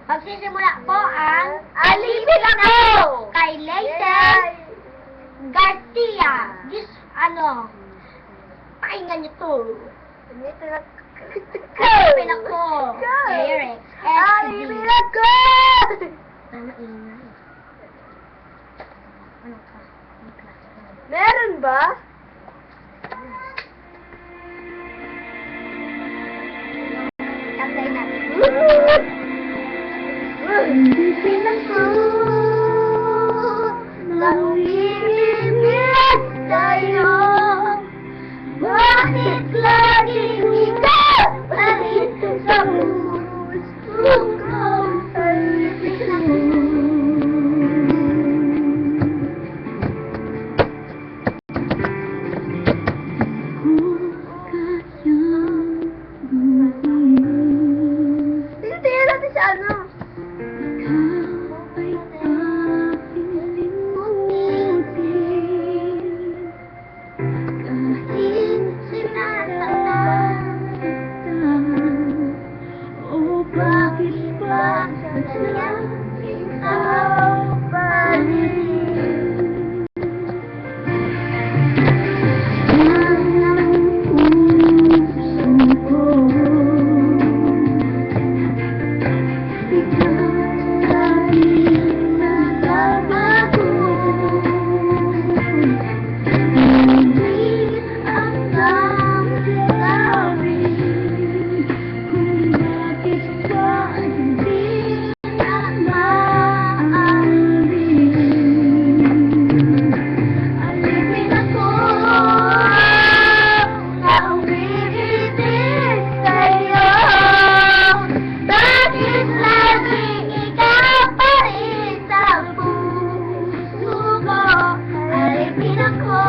Magsisimula po ang Alipin Ako! Kay Leighton Garcia. Pakinggan niyo to. Alipin Ako. Lyrics. Alipin Ako! Ano ingay? Ano ka? Meron ba? Tatay natin. Alipin Ako! Nangibig sa'yo. Bakit laging ikaw parito sa puso ko? Alipin Ako! Tingnan natin sa ano? Bakit ba ikaw pa rin? Ang puso ko, ikaw laging kasama ko. Hindi ang damdamin kung bakit ba hindi na maaalin. Alipin Ako na umiibig sa'yo. Bakit laging ikaw pa rin sa puso ko? Alipin Ako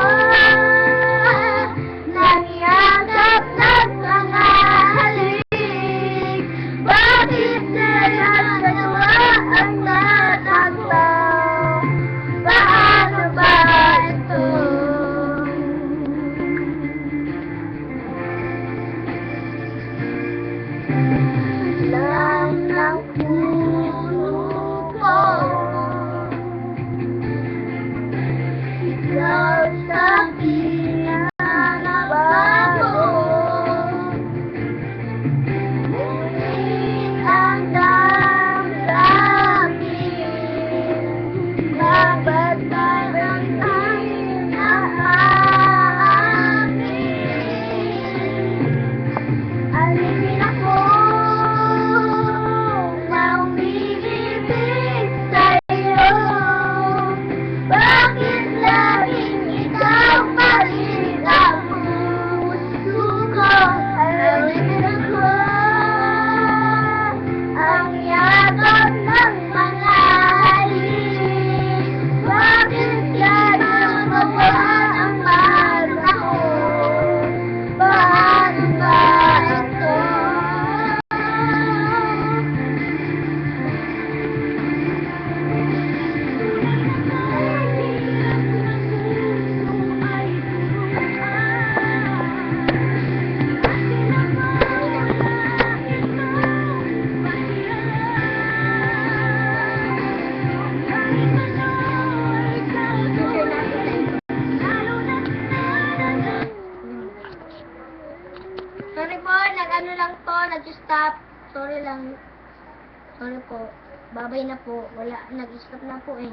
nangyagap ng mga halik. Bakit kaya dalawa ang nataktaw? Paano ba ito? Alam ng puso ko, ikaw sa pinanabago. Ngunit ang damdamin, dapat parang ang naaamin. Alipin Ako na umiibig sa'yo. Bakit laging ikaw pa rin ang puso ko? Alipin Ako ang yabang ng mga halik. Bakit laging mawala ang mahal ako? Paano ba ito? Sorry po, nag-ano lang po, nag-stop. Sorry lang. Sorry po. Babay na po. Wala, nag-stop na po eh.